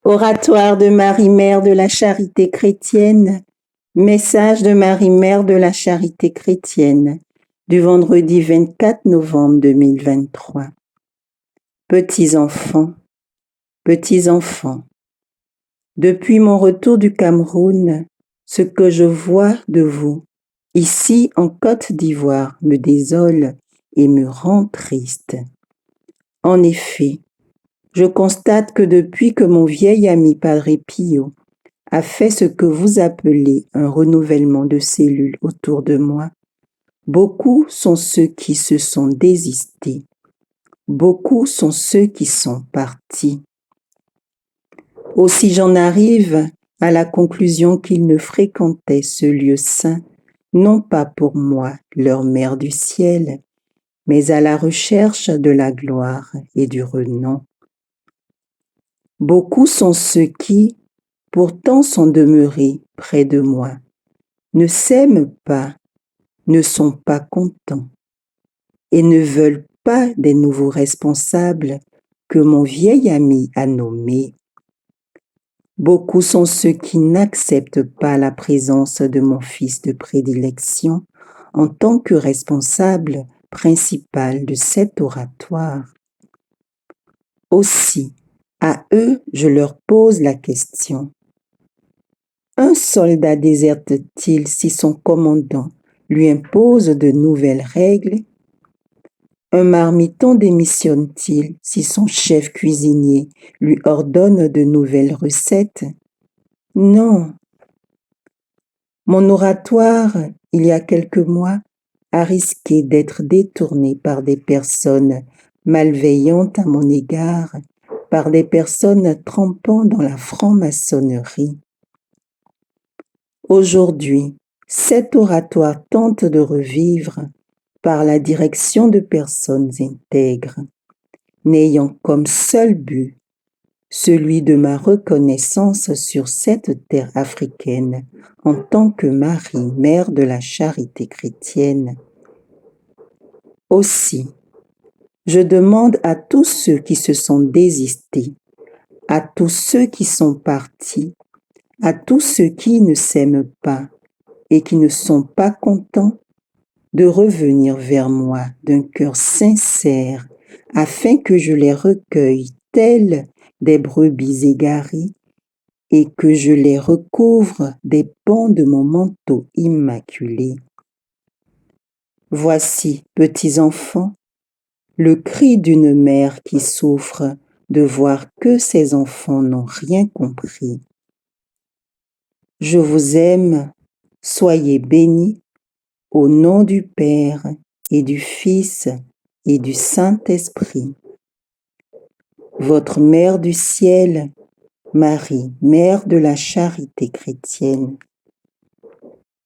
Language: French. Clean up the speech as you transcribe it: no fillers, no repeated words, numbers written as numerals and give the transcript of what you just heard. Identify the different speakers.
Speaker 1: Oratoire de Marie, Mère de la Charité chrétienne, message de Marie, Mère de la Charité chrétienne, du vendredi 24 novembre 2023. Petits enfants, depuis mon retour du Cameroun, ce que je vois de vous, ici en Côte d'Ivoire, me désole et me rend triste. En effet, je constate que depuis que mon vieil ami Padre Pio a fait ce que vous appelez un renouvellement de cellules autour de moi, beaucoup sont ceux qui se sont désistés, beaucoup sont ceux qui sont partis. Aussi j'en arrive à la conclusion qu'ils ne fréquentaient ce lieu saint, non pas pour moi, leur Mère du ciel, mais à la recherche de la gloire et du renom. Beaucoup sont ceux qui, pourtant sont demeurés près de moi, ne s'aiment pas, ne sont pas contents et ne veulent pas des nouveaux responsables que mon vieil ami a nommés. Beaucoup sont ceux qui n'acceptent pas la présence de mon fils de prédilection en tant que responsable principal de cet oratoire. Aussi, à eux, je leur pose la question. Un soldat déserte-t-il si son commandant lui impose de nouvelles règles? Un marmiton démissionne-t-il si son chef cuisinier lui ordonne de nouvelles recettes? Non. Mon oratoire, il y a quelques mois, a risqué d'être détourné par des personnes malveillantes à mon égard, par des personnes trempant dans la franc-maçonnerie. Aujourd'hui, cet oratoire tente de revivre par la direction de personnes intègres, n'ayant comme seul but celui de ma reconnaissance sur cette terre africaine en tant que Marie, Mère de la Charité chrétienne. Aussi, je demande à tous ceux qui se sont désistés, à tous ceux qui sont partis, à tous ceux qui ne s'aiment pas et qui ne sont pas contents, de revenir vers moi d'un cœur sincère, afin que je les recueille tels des brebis égarées et que je les recouvre des pans de mon manteau immaculé. Voici, petits enfants, le cri d'une mère qui souffre de voir que ses enfants n'ont rien compris. Je vous aime, soyez bénis, au nom du Père et du Fils et du Saint-Esprit. Votre Mère du ciel, Marie, Mère de la Charité chrétienne,